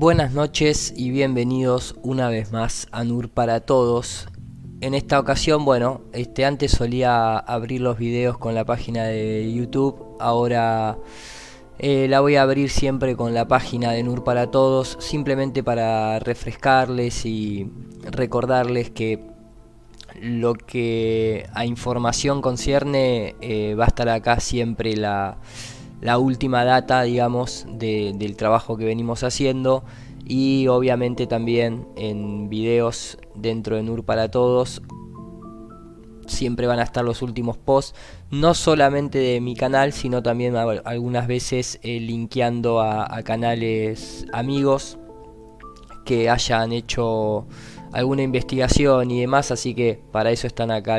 Buenas noches y bienvenidos una vez más a NUR para Todos. En esta ocasión, antes solía abrir los videos con la página de YouTube, ahora la voy a abrir siempre con la página de NUR para Todos, simplemente para refrescarles y recordarles que lo que a información concierne va a estar acá siempre la última data, digamos, del trabajo que venimos haciendo, y obviamente también en videos dentro de NUR para Todos siempre van a estar los últimos posts, no solamente de mi canal, sino también algunas veces linkeando a canales amigos que hayan hecho alguna investigación y demás, así que para eso están acá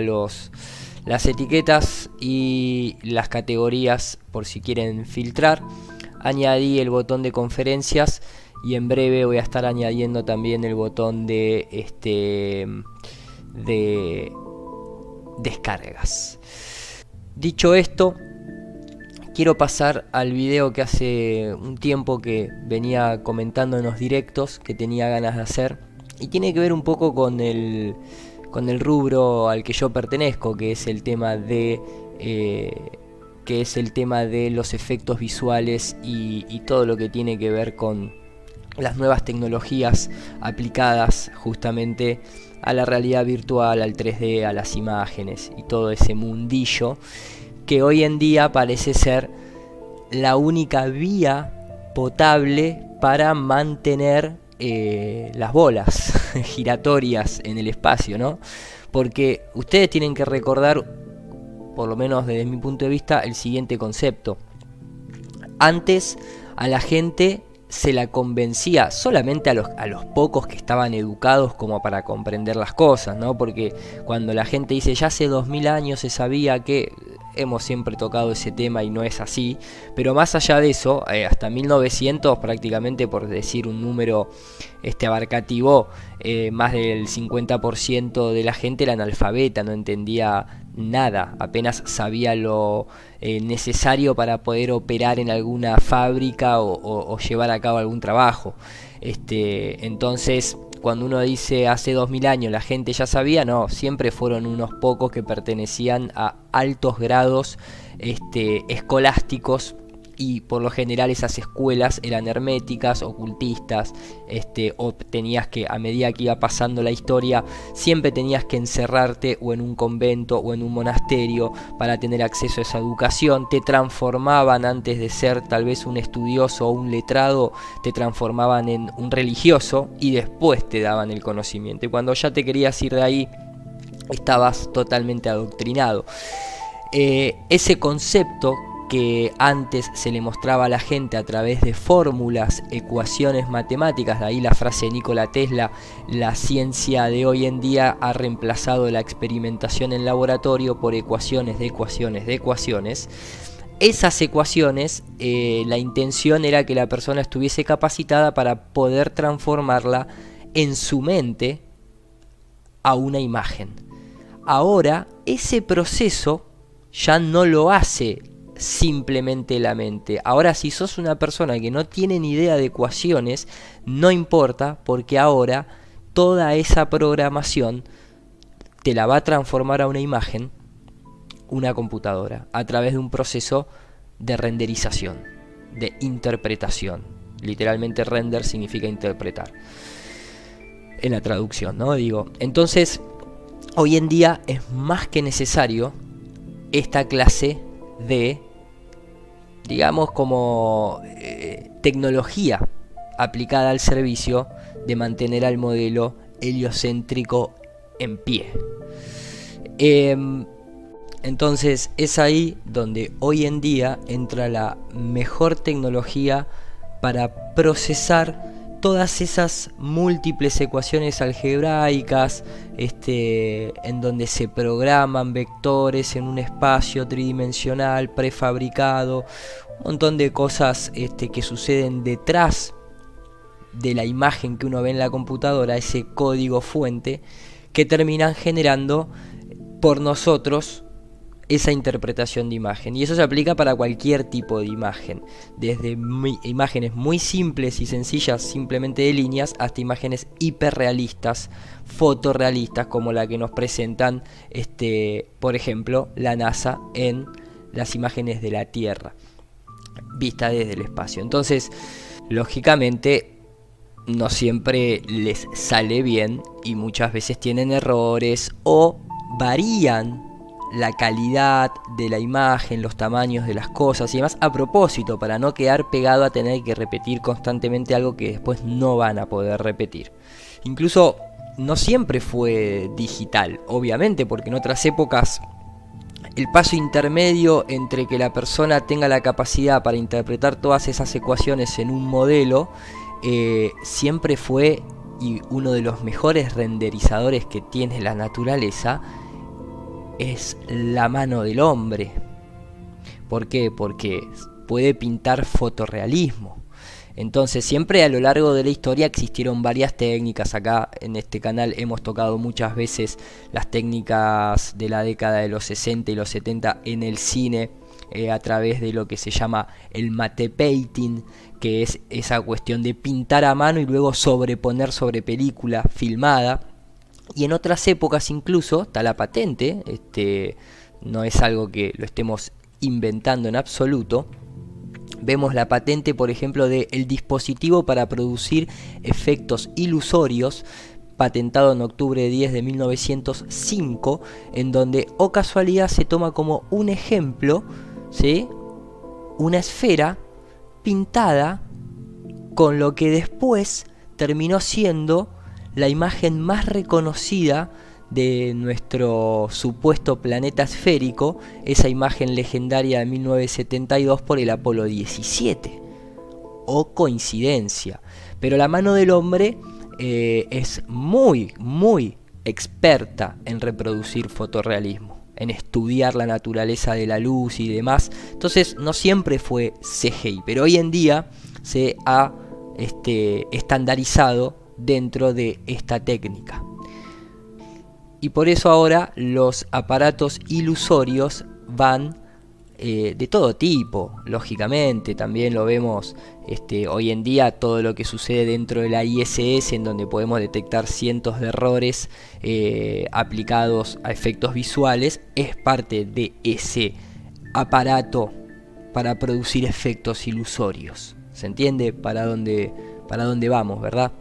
las etiquetas y las categorías por si quieren filtrar. Añadí el botón de conferencias y en breve voy a estar añadiendo también el botón de descargas. Dicho esto, quiero pasar al video que hace un tiempo que venía comentando en los directos que tenía ganas de hacer, y tiene que ver un poco con el rubro al que yo pertenezco, que es el tema de los efectos visuales y todo lo que tiene que ver con las nuevas tecnologías aplicadas justamente a la realidad virtual, al 3D, a las imágenes y todo ese mundillo que hoy en día parece ser la única vía potable para mantener las bolas giratorias en el espacio, ¿no? Porque ustedes tienen que recordar, por lo menos desde mi punto de vista, el siguiente concepto. Antes a la gente se la convencía solamente a los pocos que estaban educados como para comprender las cosas, ¿no? Porque cuando la gente dice ya hace 2000 años se sabía que, hemos siempre tocado ese tema y no es así, pero más allá de eso, hasta 1900 prácticamente, por decir un número abarcativo, más del 50% de la gente era analfabeta, no entendía nada, apenas sabía lo necesario para poder operar en alguna fábrica o llevar a cabo algún trabajo. Entonces, cuando uno dice hace 2000 años la gente ya sabía, no, siempre fueron unos pocos que pertenecían a altos grados escolásticos, y por lo general esas escuelas eran herméticas, ocultistas, o tenías que, a medida que iba pasando la historia, siempre tenías que encerrarte o en un convento o en un monasterio para tener acceso a esa educación. Te transformaban, antes de ser tal vez un estudioso o un letrado, te transformaban en un religioso y después te daban el conocimiento. Y cuando ya te querías ir de ahí, estabas totalmente adoctrinado. Ese concepto que antes se le mostraba a la gente a través de fórmulas, ecuaciones matemáticas, de ahí la frase de Nikola Tesla: la ciencia de hoy en día ha reemplazado la experimentación en laboratorio por ecuaciones de ecuaciones de ecuaciones. Esas ecuaciones, la intención era que la persona estuviese capacitada para poder transformarla en su mente a una imagen. Ahora, ese proceso ya no lo hace simplemente la mente. Ahora, si sos una persona que no tiene ni idea de ecuaciones, no importa, porque ahora toda esa programación te la va a transformar a una imagen una computadora a través de un proceso de renderización, de interpretación. Literalmente render significa interpretar en la traducción, ¿no? Entonces, hoy en día es más que necesario esta clase de, digamos, como tecnología aplicada al servicio de mantener al modelo heliocéntrico en pie. Entonces es ahí donde hoy en día entra la mejor tecnología para procesar todas esas múltiples ecuaciones algebraicas, en donde se programan vectores en un espacio tridimensional prefabricado, un montón de cosas que suceden detrás de la imagen que uno ve en la computadora, ese código fuente, que terminan generando por nosotros esa interpretación de imagen. Y eso se aplica para cualquier tipo de imagen, desde imágenes muy simples y sencillas, simplemente de líneas, hasta imágenes hiperrealistas, fotorrealistas, como la que nos presentan, por ejemplo, la NASA en las imágenes de la Tierra, vista desde el espacio. Entonces, lógicamente, no siempre les sale bien y muchas veces tienen errores o varían la calidad de la imagen, los tamaños de las cosas y demás a propósito, para no quedar pegado a tener que repetir constantemente algo que después no van a poder repetir. Incluso no siempre fue digital, obviamente, porque en otras épocas el paso intermedio entre que la persona tenga la capacidad para interpretar todas esas ecuaciones en un modelo siempre fue, y uno de los mejores renderizadores que tiene la naturaleza es la mano del hombre. ¿Por qué? Porque puede pintar fotorrealismo. Entonces siempre a lo largo de la historia existieron varias técnicas. Acá en este canal hemos tocado muchas veces las técnicas de la década de los 60 y los 70 en el cine, a través de lo que se llama el matte painting, que es esa cuestión de pintar a mano y luego sobreponer sobre película filmada. Y en otras épocas incluso está la patente, no es algo que lo estemos inventando en absoluto. Vemos la patente, por ejemplo, del dispositivo para producir efectos ilusorios, patentado en octubre 10 de 1905, en donde, oh casualidad, se toma como un ejemplo, ¿sí?, una esfera pintada con lo que después terminó siendo la imagen más reconocida de nuestro supuesto planeta esférico, esa imagen legendaria de 1972 por el Apolo 17. O coincidencia. Pero la mano del hombre es muy, muy experta en reproducir fotorrealismo, en estudiar la naturaleza de la luz y demás. Entonces no siempre fue CGI, pero hoy en día se ha estandarizado dentro de esta técnica. Y por eso ahora los aparatos ilusorios van de todo tipo, lógicamente. También lo vemos hoy en día, todo lo que sucede dentro de la ISS, en donde podemos detectar cientos de errores aplicados a efectos visuales, es parte de ese aparato para producir efectos ilusorios. ¿Se entiende para dónde vamos, verdad?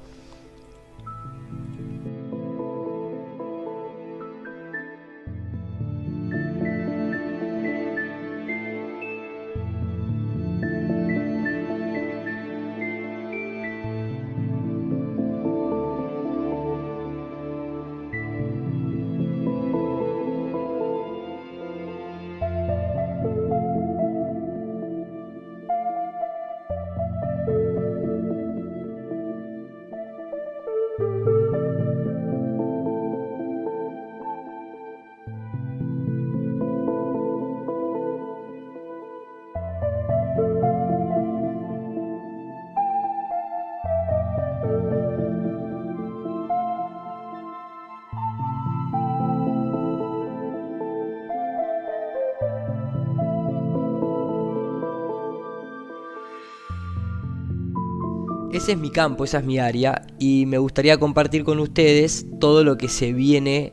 Ese es mi campo, esa es mi área, y me gustaría compartir con ustedes todo lo que se viene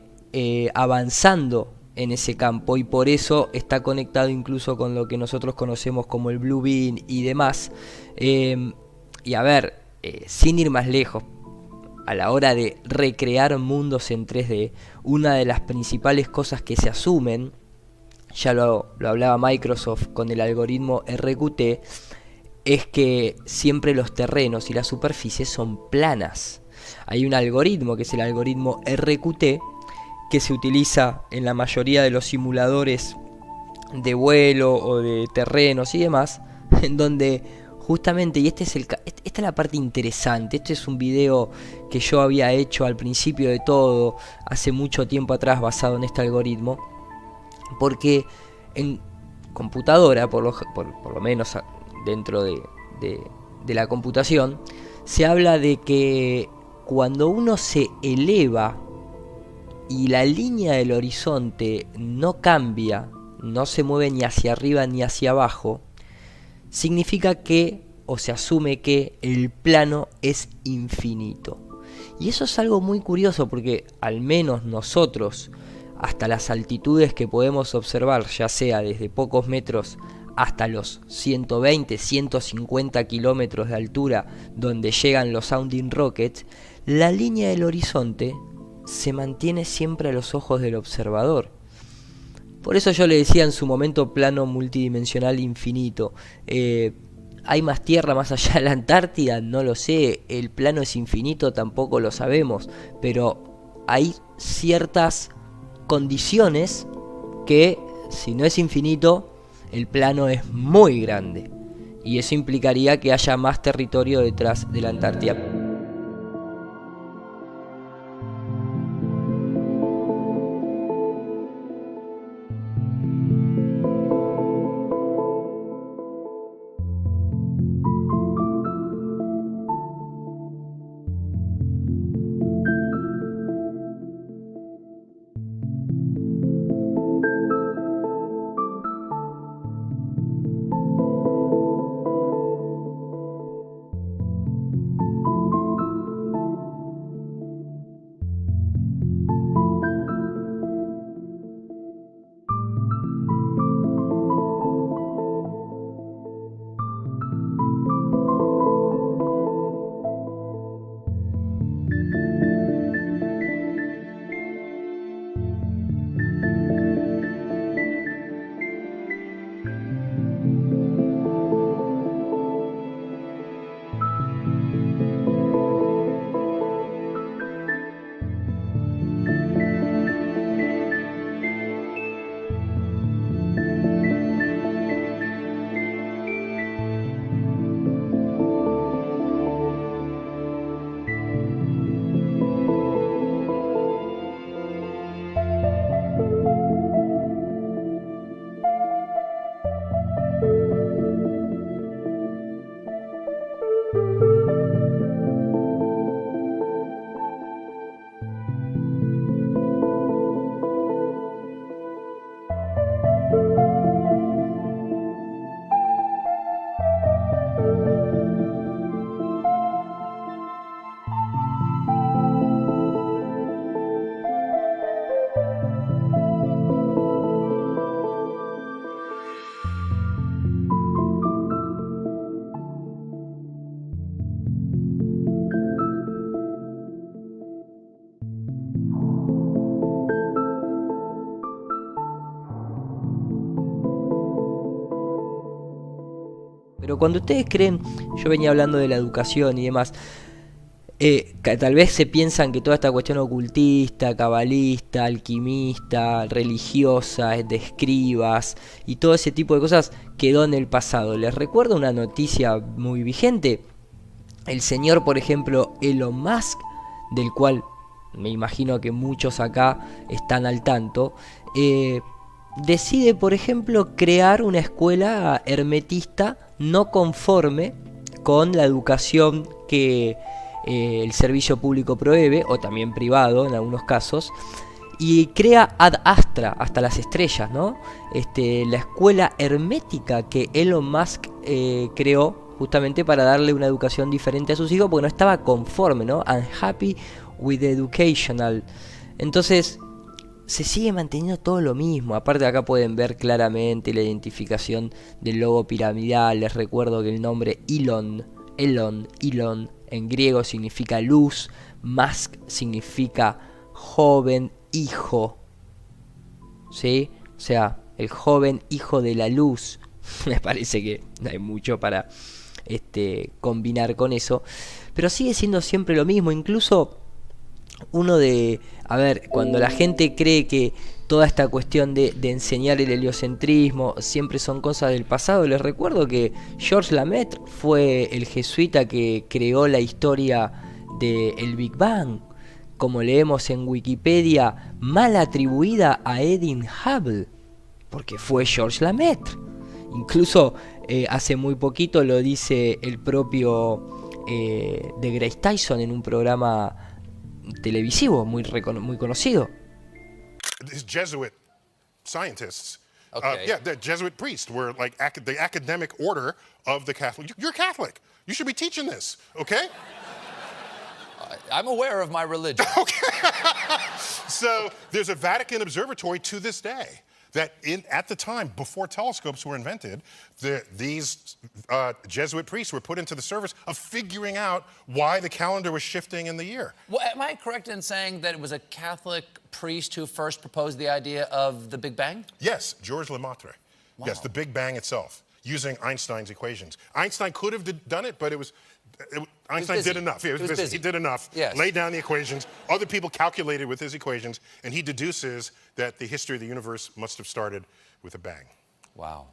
avanzando en ese campo, y por eso está conectado incluso con lo que nosotros conocemos como el Blue Beam y demás. Y a ver, sin ir más lejos, a la hora de recrear mundos en 3D, una de las principales cosas que se asumen, ya lo hablaba Microsoft con el algoritmo RQT, es que siempre los terrenos y las superficies son planas. Hay un algoritmo que es el algoritmo RQT, que se utiliza en la mayoría de los simuladores de vuelo o de terrenos y demás, en donde justamente, y esta es la parte interesante, este es un video que yo había hecho al principio de todo, hace mucho tiempo atrás, basado en este algoritmo, porque en computadora, por lo menos dentro de la computación, se habla de que cuando uno se eleva y la línea del horizonte no cambia no se mueve ni hacia arriba ni hacia abajo, significa que, o se asume que, el plano es infinito. Y eso es algo muy curioso porque al menos nosotros, hasta las altitudes que podemos observar, ya sea desde pocos metros hasta los 120, 150 kilómetros de altura donde llegan los Sounding Rockets, la línea del horizonte se mantiene siempre a los ojos del observador. Por eso yo le decía en su momento plano multidimensional infinito. ¿Hay más tierra más allá de la Antártida? No lo sé. ¿El plano es infinito? Tampoco lo sabemos. Pero hay ciertas condiciones que, si no es infinito, el plano es muy grande. Y eso implicaría que haya más territorio detrás de la Antártida. Pero cuando ustedes creen, yo venía hablando de la educación y demás, tal vez se piensan que toda esta cuestión ocultista, cabalista, alquimista, religiosa, de escribas y todo ese tipo de cosas quedó en el pasado. Les recuerdo una noticia muy vigente. El señor, por ejemplo, Elon Musk, del cual me imagino que muchos acá están al tanto, decide, por ejemplo, crear una escuela hermetista no conforme con la educación que el servicio público prohíbe, o también privado en algunos casos, y crea Ad Astra, hasta las estrellas, ¿no? La escuela hermética que Elon Musk creó justamente para darle una educación diferente a sus hijos, porque no estaba conforme, ¿no? Unhappy with the educational. Entonces se sigue manteniendo todo lo mismo. Aparte, acá pueden ver claramente la identificación del logo piramidal. Les recuerdo que el nombre Elon en griego significa luz, Musk significa joven hijo, ¿sí? O sea, el joven hijo de la luz. Me parece que no hay mucho para combinar con eso, pero sigue siendo siempre lo mismo. Incluso cuando la gente cree que toda esta cuestión de enseñar el heliocentrismo siempre son cosas del pasado, les recuerdo que Georges Lemaitre fue el jesuita que creó la historia del Big Bang, como leemos en Wikipedia, mal atribuida a Edwin Hubble, porque fue Georges Lemaitre. Incluso hace muy poquito lo dice el propio de Grace Tyson en un programa televisivo muy conocido. These Jesuit scientists Okay. Yeah, the Jesuit priests were like the academic order of the Catholic. You're Catholic. You should be teaching this, okay? I'm aware of my religion. So there's a Vatican observatory to this day that at the time, before telescopes were invented, these Jesuit priests were put into the service of figuring out why the calendar was shifting in the year. Well, am I correct in saying that it was a Catholic priest who first proposed the idea of the Big Bang? Yes, Georges Lemaitre. Wow. Yes, the Big Bang itself, using Einstein's equations. Einstein could have done it, but Einstein did enough. He was busy. He did enough. Yes. Laid down the equations. Other people calculated with his equations, and he deduces that the history of the universe must have started with a bang. Wow.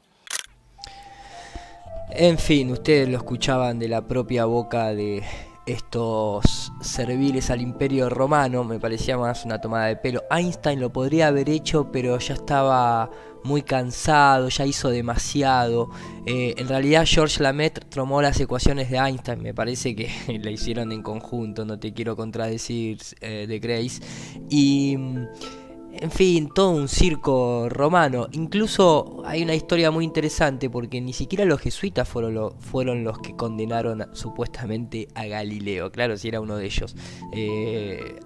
En fin, ustedes lo escuchaban de la propia boca de estos serviles al Imperio Romano. Me parecía más una tomada de pelo. Einstein lo podría haber hecho, pero ya estaba muy cansado, ya hizo demasiado. En realidad Georges Lemaitre tomó las ecuaciones de Einstein, me parece que la hicieron en conjunto, no te quiero contradecir, de Grace. Y en fin, todo un circo romano. Incluso hay una historia muy interesante porque ni siquiera los jesuitas fueron los que condenaron supuestamente a Galileo. Claro, si era uno de ellos.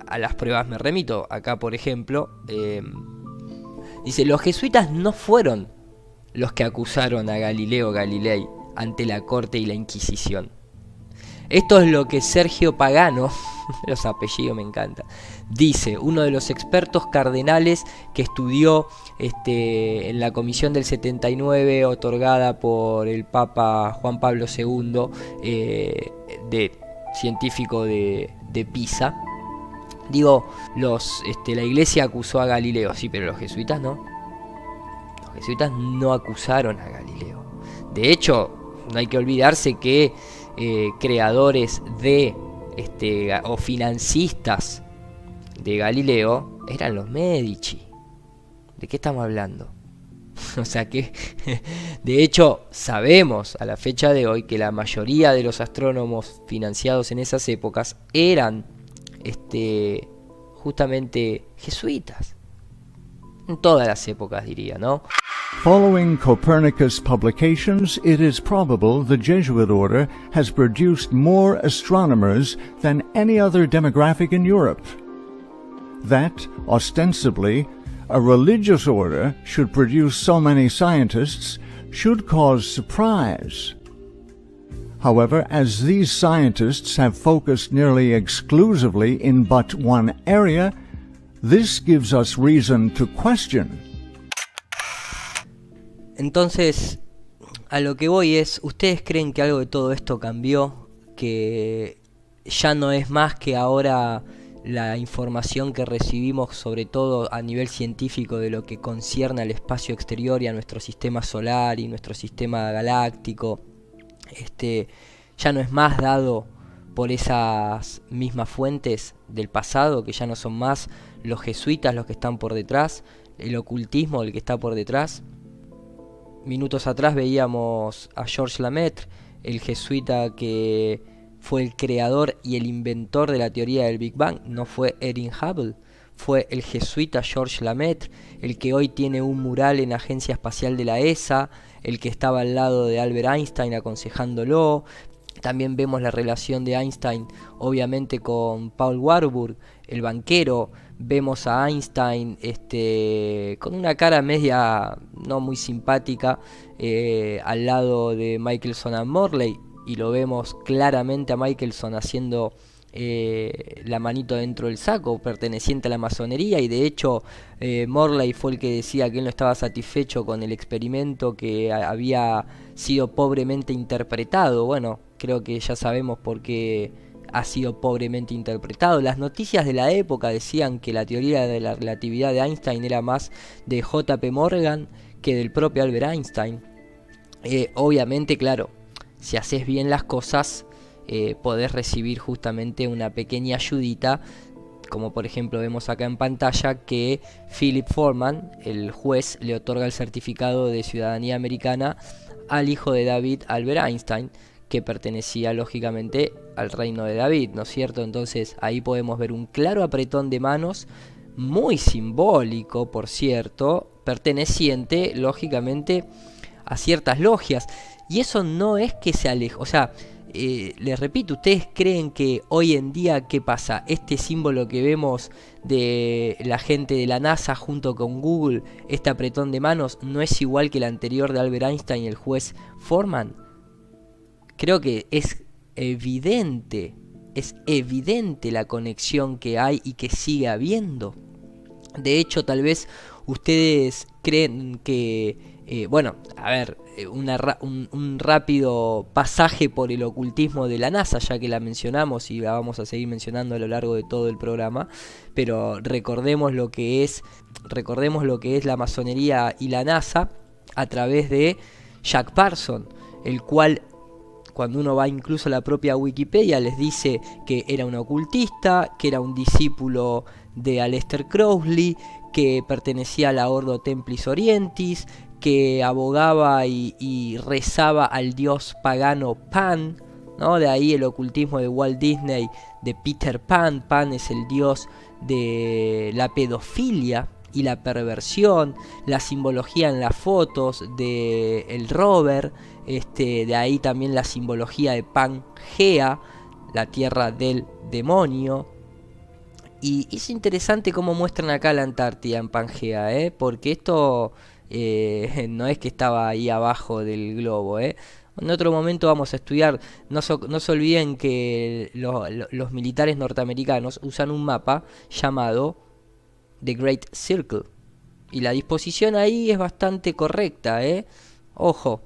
A las pruebas me remito. Acá, por ejemplo, dice, los jesuitas no fueron los que acusaron a Galileo Galilei ante la corte y la Inquisición. Esto es lo que Sergio Pagano, los apellidos me encantan, dice, uno de los expertos cardenales que estudió en la comisión del 79 otorgada por el Papa Juan Pablo II, de científico de Pisa. Digo, la iglesia acusó a Galileo, sí, pero los jesuitas no. Los jesuitas no acusaron a Galileo. De hecho, no hay que olvidarse que creadores o financistas de Galileo eran los Medici. ¿De qué estamos hablando? O sea que, de hecho, sabemos a la fecha de hoy que la mayoría de los astrónomos financiados en esas épocas eran justamente jesuitas. En todas las épocas, diría, ¿no? Following Copernicus' publications, it is probable the Jesuit order has produced more astronomers than any other demographic in Europe. That, ostensibly, a religious order should produce so many scientists should cause surprise. However, as these scientists have focused nearly exclusively in but one area, this gives us reason to question. Entonces, a lo que voy es, ¿ustedes creen que algo de todo esto cambió? Que ya no es más que ahora la información que recibimos, sobre todo a nivel científico, de lo que concierne al espacio exterior y a nuestro sistema solar y nuestro sistema galáctico, ya no es más dado por esas mismas fuentes del pasado, que ya no son más los jesuitas los que están por detrás, el ocultismo el que está por detrás? Minutos atrás veíamos a Georges Lemaitre, el jesuita que fue el creador y el inventor de la teoría del Big Bang. No fue Edwin Hubble, fue el jesuita Georges Lemaitre, el que hoy tiene un mural en la Agencia Espacial de la ESA, el que estaba al lado de Albert Einstein aconsejándolo. También vemos la relación de Einstein, obviamente, con Paul Warburg, el banquero. Vemos a Einstein con una cara media no muy simpática al lado de Michelson and Morley, y lo vemos claramente a Michelson haciendo la manito dentro del saco, perteneciente a la masonería, y de hecho Morley fue el que decía que él no estaba satisfecho con el experimento, que había sido pobremente interpretado. Bueno, creo que ya sabemos por qué ha sido pobremente interpretado. Las noticias de la época decían que la teoría de la relatividad de Einstein era más de J.P. Morgan que del propio Albert Einstein. Obviamente, claro, si haces bien las cosas, podés recibir justamente una pequeña ayudita, como por ejemplo vemos acá en pantalla que Philip Foreman, el juez, le otorga el certificado de ciudadanía americana al hijo de David, Albert Einstein, que pertenecía lógicamente al reino de David, ¿no es cierto? Entonces ahí podemos ver un claro apretón de manos muy simbólico, por cierto, perteneciente, lógicamente, a ciertas logias. Y eso no es que se aleje, o sea, les repito, ¿ustedes creen que hoy en día qué pasa? Este símbolo que vemos de la gente de la NASA junto con Google, este apretón de manos, ¿no es igual que el anterior de Albert Einstein y el juez Foreman? Creo que es evidente la conexión que hay y que sigue habiendo. De hecho, tal vez ustedes creen que, bueno, a ver, un rápido pasaje por el ocultismo de la NASA, ya que la mencionamos y la vamos a seguir mencionando a lo largo de todo el programa, pero recordemos lo que es la masonería y la NASA a través de Jack Parsons, el cual, cuando uno va incluso a la propia Wikipedia, les dice que era un ocultista, que era un discípulo de Aleister Crowley, que pertenecía a la Ordo Templis Orientis, que abogaba y rezaba al dios pagano Pan, ¿no? De ahí el ocultismo de Walt Disney, de Peter Pan. Pan es el dios de la pedofilia y la perversión, la simbología en las fotos de el rover, de ahí también la simbología de Pangea, la tierra del demonio. Y es interesante cómo muestran acá la Antártida en Pangea, porque esto no es que estaba ahí abajo del globo. En otro momento vamos a estudiar, no se olviden que los militares norteamericanos usan un mapa llamado The Great Circle, y la disposición ahí es bastante correcta, ojo,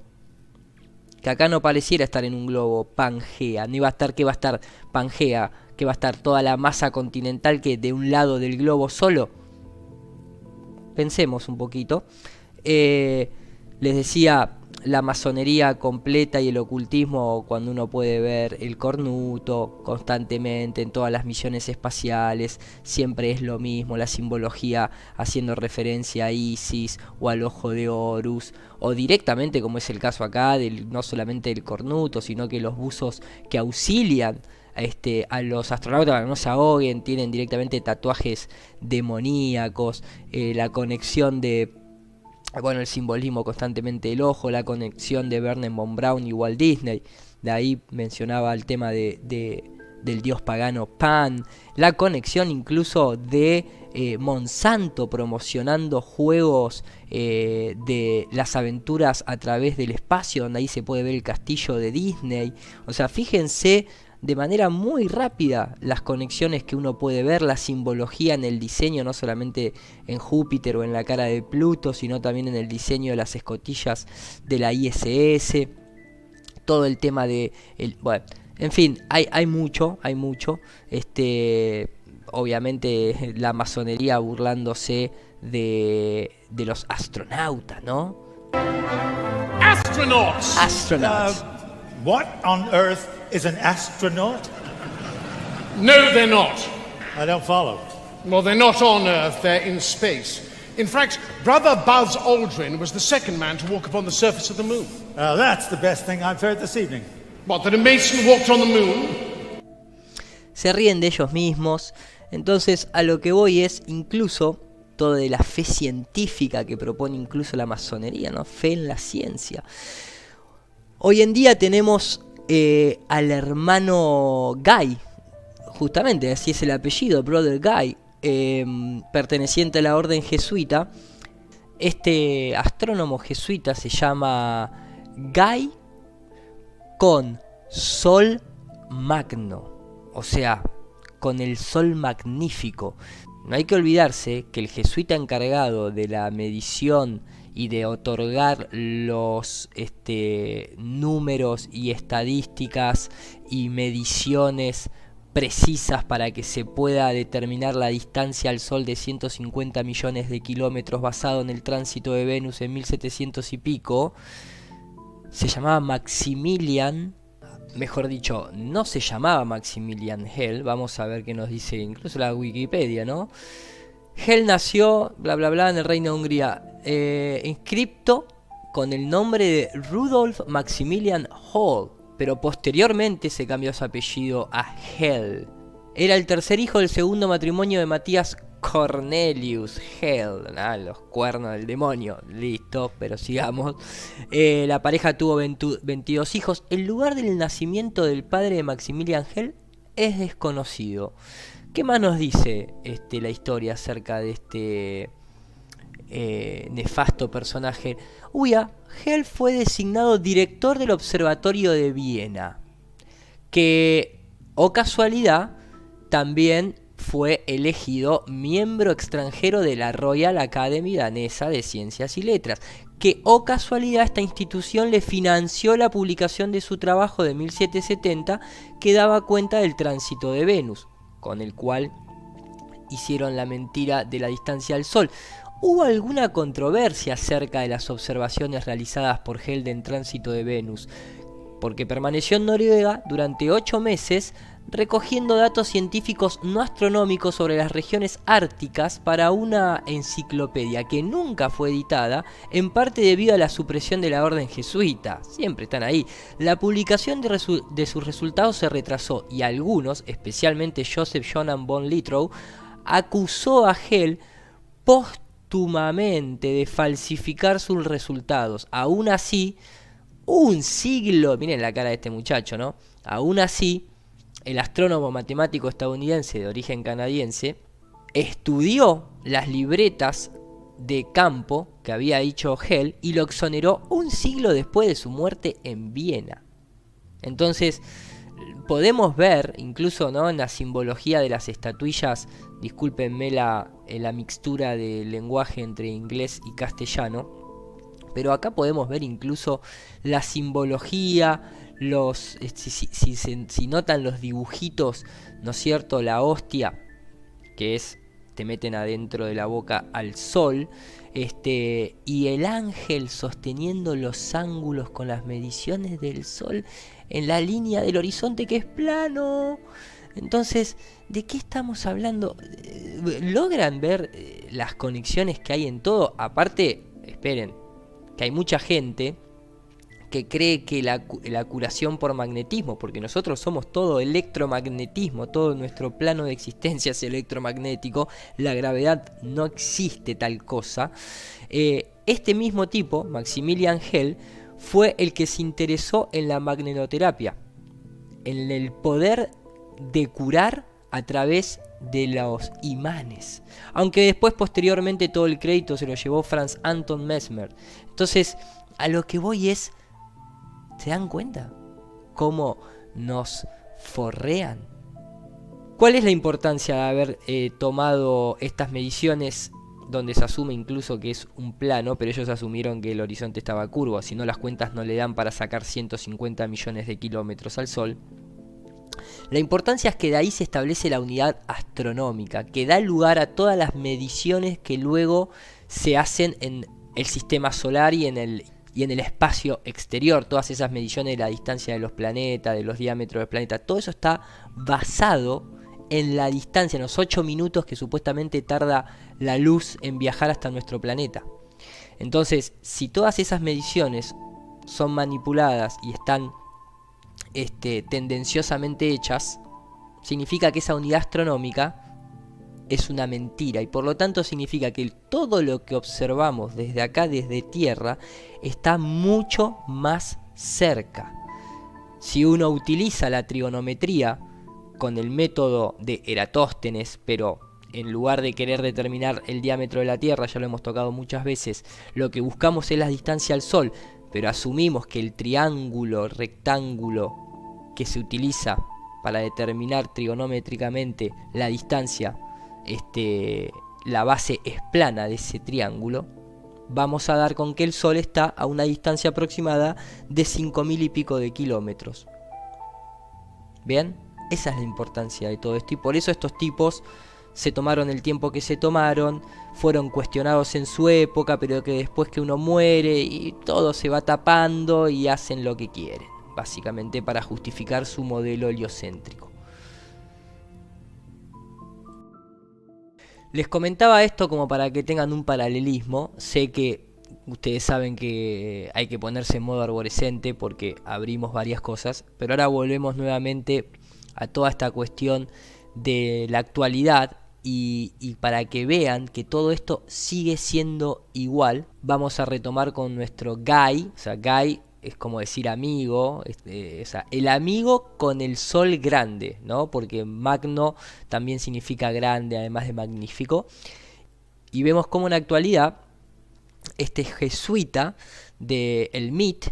que acá no pareciera estar en un globo Pangea, no iba a estar, ¿qué va a estar Pangea? ¿Que va a estar toda la masa continental que de un lado del globo solo? Pensemos un poquito. Les decía, la masonería completa y el ocultismo, cuando uno puede ver el cornuto constantemente en todas las misiones espaciales, siempre es lo mismo, la simbología haciendo referencia a Isis o al ojo de Horus, o directamente, como es el caso acá, no solamente del cornuto, sino que los buzos que auxilian a los astronautas para que no se ahoguen, tienen directamente tatuajes demoníacos, la conexión de, bueno, el simbolismo constantemente del ojo, la conexión de Wernher von Braun y Walt Disney, de ahí mencionaba el tema del dios pagano Pan, la conexión incluso de Monsanto promocionando juegos de las aventuras a través del espacio, donde ahí se puede ver el castillo de Disney. O sea, fíjense de manera muy rápida las conexiones que uno puede ver, la simbología en el diseño, no solamente en Júpiter o en la cara de Pluto, sino también en el diseño de las escotillas de la ISS, todo el tema de bueno, en fin, hay mucho, obviamente la masonería burlándose de los astronautas, ¿no? Astronauts. What on earth is an astronaut? No, they're not. I don't follow. Well, they're not on Earth, they're in space. In fact, Brother Buzz Aldrin was the second man to walk upon the surface of the moon. That's the best thing I've heard this evening. What, that a Mason walked on the moon? Se ríen de ellos mismos. Entonces, a lo que voy es incluso todo de la fe científica que propone incluso la masonería, ¿no? Fe en la ciencia. Hoy en día tenemos al hermano Guy, justamente así es el apellido, Brother Guy, perteneciente a la orden jesuita. Este astrónomo jesuita se llama Guy con Sol Magno, o sea, con el Sol Magnífico. No hay que olvidarse que el jesuita encargado de la medición y de otorgar los números y estadísticas y mediciones precisas para que se pueda determinar la distancia al Sol de 150 millones de kilómetros basado en el tránsito de Venus en 1700 y pico, se llamaba Maximilian, mejor dicho, no se llamaba Maximilian Hell, vamos a ver qué nos dice incluso la Wikipedia, ¿no? Hell nació, bla bla bla, en el Reino de Hungría, inscripto con el nombre de Rudolf Maximilian Hall, pero posteriormente se cambió su apellido a Hell. Era el tercer hijo del segundo matrimonio de Matías Cornelius Hell, los cuernos del demonio, listo, pero sigamos. La pareja tuvo 22 hijos. El lugar del nacimiento del padre de Maximilian Hell es desconocido. ¿Qué más nos dice la historia acerca de este nefasto personaje? Hell fue designado director del Observatorio de Viena, que, o casualidad, también fue elegido miembro extranjero de la Royal Academy danesa de Ciencias y Letras, que, o casualidad, esta institución le financió la publicación de su trabajo de 1770 que daba cuenta del tránsito de Venus, con el cual hicieron la mentira de la distancia al Sol. ¿Hubo alguna controversia acerca de las observaciones realizadas por Hell en tránsito de Venus? Porque permaneció en Noruega durante 8 meses recogiendo datos científicos no astronómicos sobre las regiones árticas para una enciclopedia que nunca fue editada, en parte debido a la supresión de la orden jesuita. Siempre están ahí. La publicación de sus resultados se retrasó y algunos, especialmente Joseph Johann von Littrow, acusó a Hell póstumamente de falsificar sus resultados. Aún así, un siglo, miren la cara de este muchacho, ¿no? Aún así, el astrónomo matemático estadounidense de origen canadiense estudió las libretas de campo que había hecho Hell y lo exoneró un siglo después de su muerte en Viena. Entonces, podemos ver, incluso, ¿no?, en la simbología de las estatuillas, discúlpenme la mixtura de lenguaje entre inglés y castellano, pero acá podemos ver incluso la simbología, si notan los dibujitos, ¿no es cierto? La hostia, que es, te meten adentro de la boca al sol, y el ángel sosteniendo los ángulos con las mediciones del sol en la línea del horizonte que es plano. Entonces, ¿de qué estamos hablando? ¿Logran ver las conexiones que hay en todo? Aparte, esperen, que hay mucha gente que cree que la curación por magnetismo, porque nosotros somos todo electromagnetismo, todo nuestro plano de existencia es electromagnético, la gravedad no existe tal cosa. Este mismo tipo, Maximilian Hell, fue el que se interesó en la magnetoterapia, en el poder de curar a través de los imanes, aunque después, posteriormente, todo el crédito se lo llevó Franz Anton Mesmer. Entonces, a lo que voy es, ¿se dan cuenta cómo nos forrean? ¿Cuál es la importancia de haber tomado estas mediciones donde se asume incluso que es un plano, pero ellos asumieron que el horizonte estaba curvo, si no las cuentas no le dan para sacar 150 millones de kilómetros al Sol? La importancia es que de ahí se establece la unidad astronómica, que da lugar a todas las mediciones que luego se hacen en el sistema solar y en el espacio exterior. Todas esas mediciones de la distancia de los planetas, de los diámetros del planeta, todo eso está basado en la distancia, en los 8 minutos que supuestamente tarda la luz en viajar hasta nuestro planeta. Entonces, si todas esas mediciones son manipuladas y están tendenciosamente hechas, significa que esa unidad astronómica es una mentira, y por lo tanto significa que todo lo que observamos desde acá, desde Tierra, está mucho más cerca. Si uno utiliza la trigonometría con el método de Eratóstenes, pero en lugar de querer determinar el diámetro de la Tierra, ya lo hemos tocado muchas veces, lo que buscamos es la distancia al Sol, pero asumimos que el triángulo rectángulo que se utiliza para determinar trigonométricamente la distancia, la base es plana de ese triángulo, vamos a dar con que el Sol está a una distancia aproximada de 5.000 y pico de kilómetros. ¿Bien? Esa es la importancia de todo esto, y por eso estos tipos se tomaron el tiempo que se tomaron, fueron cuestionados en su época, pero que después que uno muere y todo se va tapando y hacen lo que quieren, básicamente para justificar su modelo heliocéntrico. Les comentaba esto como para que tengan un paralelismo. Sé que ustedes saben que hay que ponerse en modo arborescente porque abrimos varias cosas, pero ahora volvemos nuevamente a toda esta cuestión de la actualidad y para que vean que todo esto sigue siendo igual, vamos a retomar con nuestro Guy. O sea, Guy es como decir amigo, o sea, el amigo con el sol grande, ¿no? Porque magno también significa grande, además de magnífico. Y vemos cómo en la actualidad este jesuita del MIT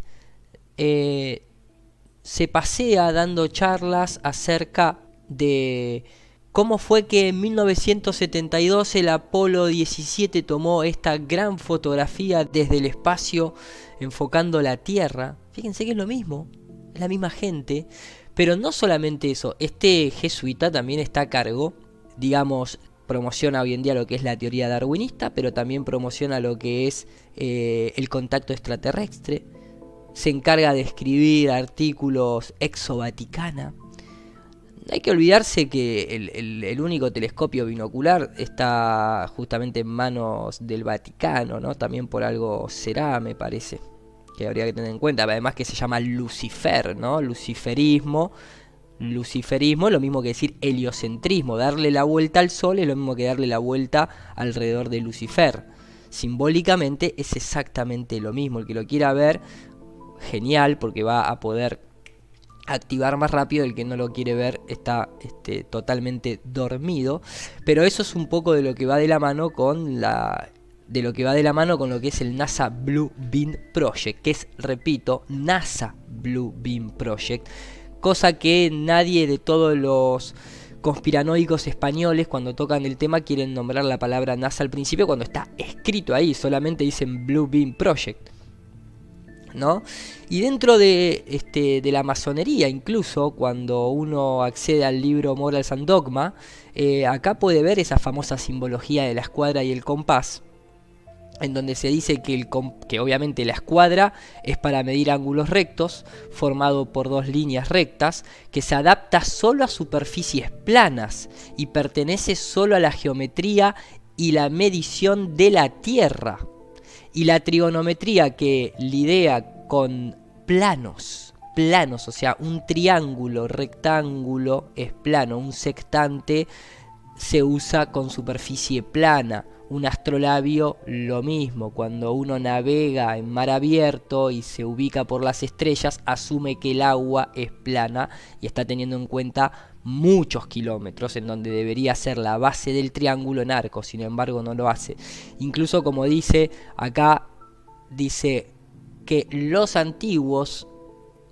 se pasea dando charlas acerca de cómo fue que en 1972 el Apolo 17 tomó esta gran fotografía desde el espacio enfocando la Tierra. Fíjense que es lo mismo, es la misma gente. Pero no solamente eso, este jesuita también está a cargo, digamos, promociona hoy en día lo que es la teoría darwinista, pero también promociona lo que es el contacto extraterrestre. Se encarga de escribir artículos exo-vaticana. No hay que olvidarse que el único telescopio binocular está justamente en manos del Vaticano, ¿no? También por algo será, me parece, que habría que tener en cuenta. Además que se llama Lucifer, ¿no? Luciferismo es lo mismo que decir heliocentrismo. Darle la vuelta al Sol es lo mismo que darle la vuelta alrededor de Lucifer. Simbólicamente es exactamente lo mismo. El que lo quiera ver, genial, porque va a poder activar más rápido. El que no lo quiere ver está totalmente dormido. Pero eso es un poco de lo que va de la mano con lo que es el NASA Blue Beam Project, que es, repito, NASA Blue Beam Project, cosa que nadie de todos los conspiranoicos españoles, cuando tocan el tema, quieren nombrar la palabra NASA al principio, cuando está escrito ahí, solamente dicen Blue Beam Project, ¿no? Y dentro de la masonería, incluso cuando uno accede al libro Morals and Dogma, acá puede ver esa famosa simbología de la escuadra y el compás, en donde se dice que obviamente la escuadra es para medir ángulos rectos, formado por dos líneas rectas, que se adapta solo a superficies planas y pertenece solo a la geometría y la medición de la Tierra. Y la trigonometría que lidia con planos, o sea, un triángulo, rectángulo es plano, un sextante se usa con superficie plana. Un astrolabio lo mismo, cuando uno navega en mar abierto y se ubica por las estrellas, asume que el agua es plana y está teniendo en cuenta muchos kilómetros, en donde debería ser la base del triángulo en arco, sin embargo no lo hace. Incluso, como dice acá, dice que los antiguos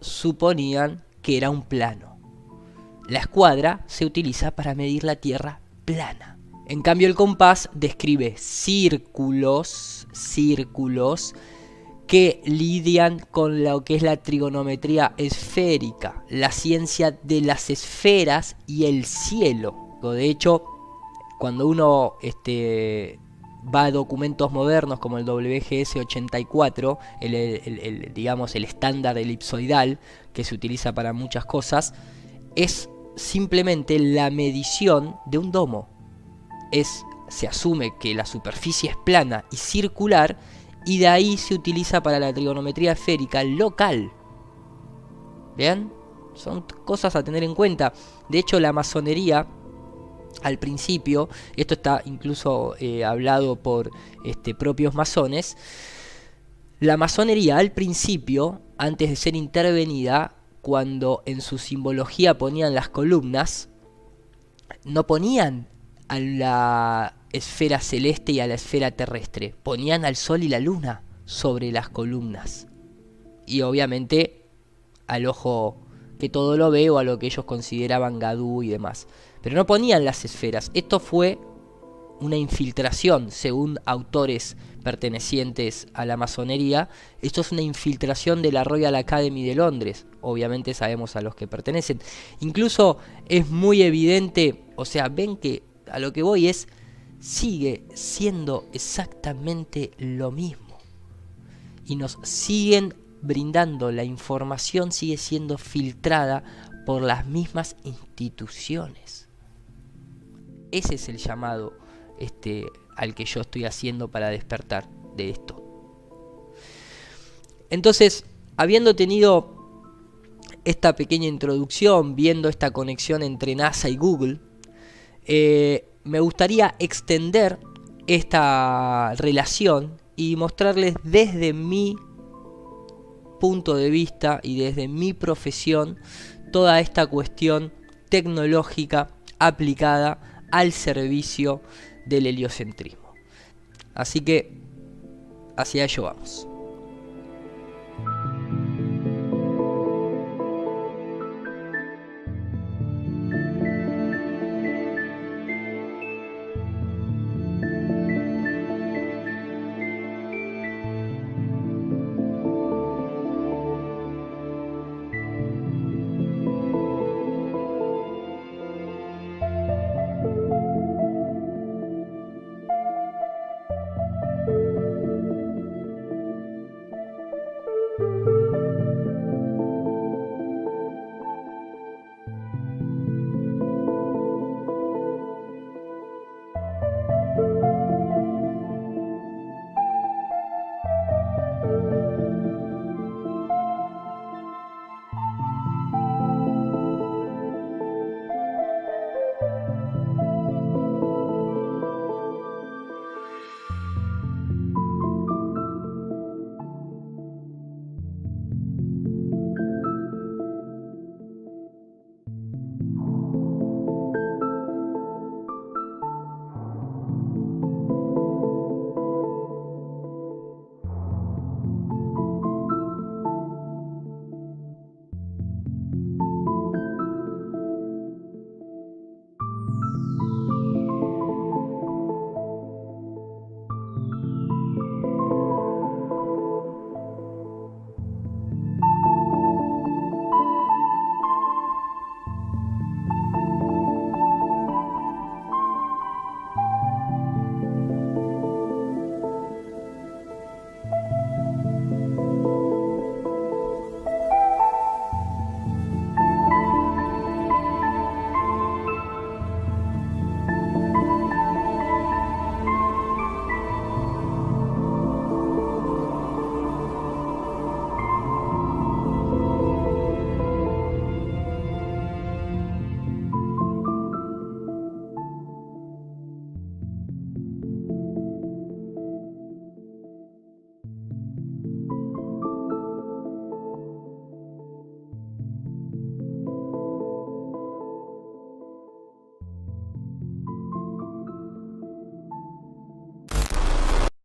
suponían que era un plano. La escuadra se utiliza para medir la Tierra plana. En cambio el compás describe círculos que lidian con lo que es la trigonometría esférica, la ciencia de las esferas y el cielo. De hecho, cuando uno va a documentos modernos como el WGS 84, digamos el estándar elipsoidal que se utiliza para muchas cosas, es simplemente la medición de un domo. Se asume que la superficie es plana y circular, y de ahí se utiliza para la trigonometría esférica local. ¿Vean? Son cosas a tener en cuenta. De hecho, la masonería, al principio, esto está incluso hablado por propios masones, la masonería al principio, antes de ser intervenida, cuando en su simbología ponían las columnas, no ponían a la esfera celeste y a la esfera terrestre, ponían al sol y la luna sobre las columnas, y obviamente al ojo que todo lo ve, o a lo que ellos consideraban gadú y demás, pero no ponían las esferas. Esto fue una infiltración, según autores pertenecientes a la masonería. Esto es una infiltración de la Royal Academy de Londres. Obviamente sabemos a los que pertenecen. Incluso es muy evidente, o sea, ven que a lo que voy es, sigue siendo exactamente lo mismo. Y nos siguen brindando, la información sigue siendo filtrada por las mismas instituciones. Ese es el llamado al que yo estoy haciendo para despertar de esto. Entonces, habiendo tenido esta pequeña introducción, viendo esta conexión entre NASA y Google, me gustaría extender esta relación y mostrarles desde mi punto de vista y desde mi profesión toda esta cuestión tecnológica aplicada al servicio del heliocentrismo. Así que hacia ello vamos.